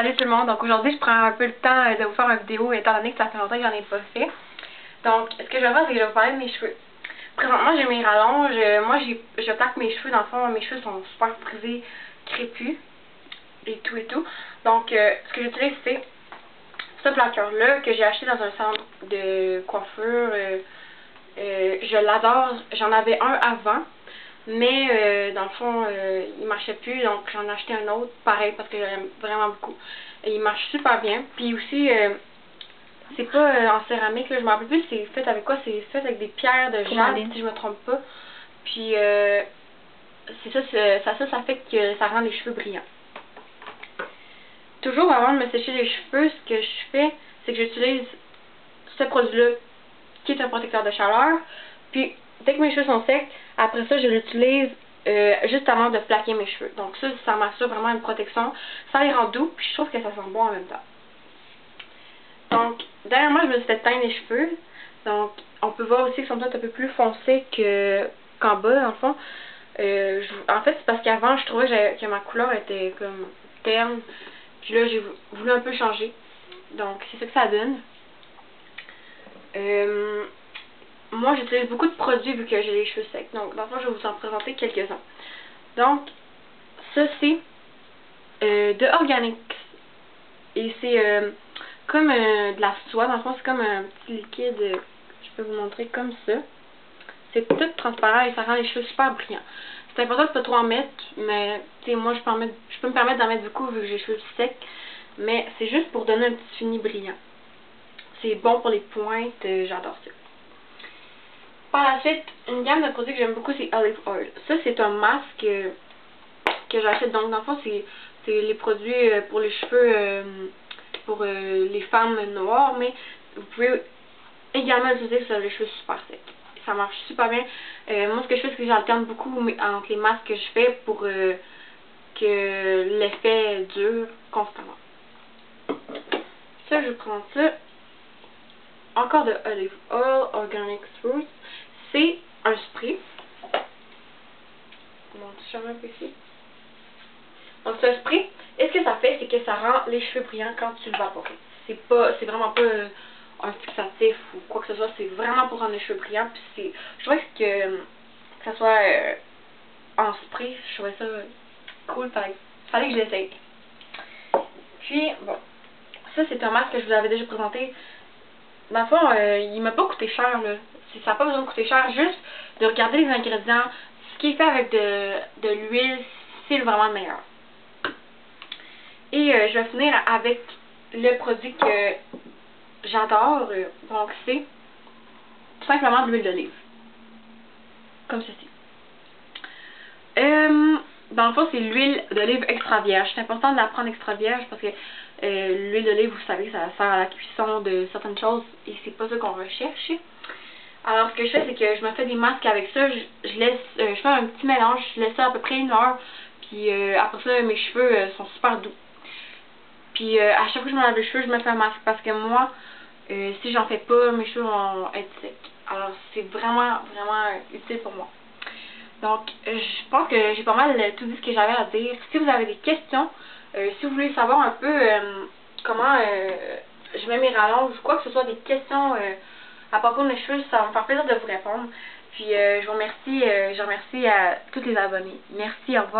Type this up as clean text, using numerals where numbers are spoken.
Salut tout le monde, donc aujourd'hui je prends un peu le temps de vous faire une vidéo étant donné que ça fait longtemps que j'en ai pas fait. Donc ce que je vais faire c'est que je vais vous parler de mes cheveux. Présentement j'ai mes rallonges, moi je plaque mes cheveux, dans le fond mes cheveux sont super frisés, crépus et tout. Donc ce que j'utilise c'est ce plaqueur là que j'ai acheté dans un centre de coiffure. Je l'adore, j'en avais un avant. Mais dans le fond, il marchait plus, donc j'en ai acheté un autre, pareil, parce que j'aime vraiment beaucoup. Et il marche super bien. Puis aussi, c'est pas en céramique, là, je m'en rappelle plus, c'est fait avec quoi? C'est fait avec des pierres de jade, si je me trompe pas. Puis, c'est ça fait que ça rend les cheveux brillants. Toujours avant de me sécher les cheveux, ce que je fais, c'est que j'utilise ce produit-là, qui est un protecteur de chaleur. Puis, dès que mes cheveux sont secs, après ça, je l'utilise juste avant de plaquer mes cheveux. Donc ça m'assure vraiment une protection. Ça les rend doux, puis je trouve que ça sent bon en même temps. Donc, dernièrement, je me suis fait teindre les cheveux. Donc, on peut voir aussi qu'ils sont peut-être un peu plus foncés qu'en bas, dans le fond. En fait, c'est parce qu'avant, je trouvais que ma couleur était comme terne. Puis là, j'ai voulu un peu changer. Donc, c'est ça que ça donne. Moi, j'utilise beaucoup de produits vu que j'ai les cheveux secs. Donc, dans le fond, je vais vous en présenter quelques-uns. Donc, ça, c'est de Organics. Et c'est comme de la soie. Dans le fond, c'est comme un petit liquide. Je peux vous montrer comme ça. C'est tout transparent et ça rend les cheveux super brillants. C'est important de pas trop en mettre, mais tu sais, moi, je peux me permettre d'en mettre beaucoup vu que j'ai les cheveux secs. Mais c'est juste pour donner un petit fini brillant. C'est bon pour les pointes. J'adore ça. Par la suite, une gamme de produits que j'aime beaucoup, c'est Olive Oil. Ça, c'est un masque que j'achète. Donc, dans le fond, c'est les produits pour les cheveux, pour les femmes noires, mais vous pouvez également l'utiliser sur les cheveux super secs. Ça marche super bien. Moi, ce que je fais, c'est que j'alterne beaucoup entre les masques que je fais pour que l'effet dure constamment. Ça, je prends ça. Encore de Olive Oil, Organic Fruits. C'est un spray. Un peu ici. Donc c'est un spray. Et ce que ça fait, c'est que ça rend les cheveux brillants quand tu le vapores. C'est vraiment pas un fixatif ou quoi que ce soit. C'est vraiment pour rendre les cheveux brillants. Puis je trouvais que ça soit en spray, je trouvais ça cool. Fallait que je l'essaye. Puis bon, ça c'est un masque que je vous avais déjà présenté. Dans le fond, il m'a pas coûté cher, là. Ça n'a pas besoin de coûter cher, juste de regarder les ingrédients. Ce qui est fait avec de l'huile, c'est vraiment le meilleur. Et je vais finir avec le produit que j'adore. Donc, c'est tout simplement de l'huile d'olive. Comme ceci. Dans le fond, c'est l'huile d'olive extra vierge. C'est important de la prendre extra vierge parce que l'huile d'olive, vous savez, ça sert à la cuisson de certaines choses et c'est pas ça qu'on recherche. Alors, ce que je fais, c'est que je me fais des masques avec ça. Je fais un petit mélange. Je laisse ça à peu près 1 heure. Puis après ça, mes cheveux sont super doux. Puis à chaque fois que je me lave les cheveux, je me fais un masque parce que moi, si j'en fais pas, mes cheveux vont être secs. Alors, c'est vraiment utile pour moi. Donc, je pense que j'ai pas mal tout dit ce que j'avais à dire. Si vous avez des questions, si vous voulez savoir un peu comment je mets mes rallonges ou quoi que ce soit, des questions à propos de mes cheveux, ça va me faire plaisir de vous répondre. Puis, je remercie à tous les abonnés. Merci, au revoir.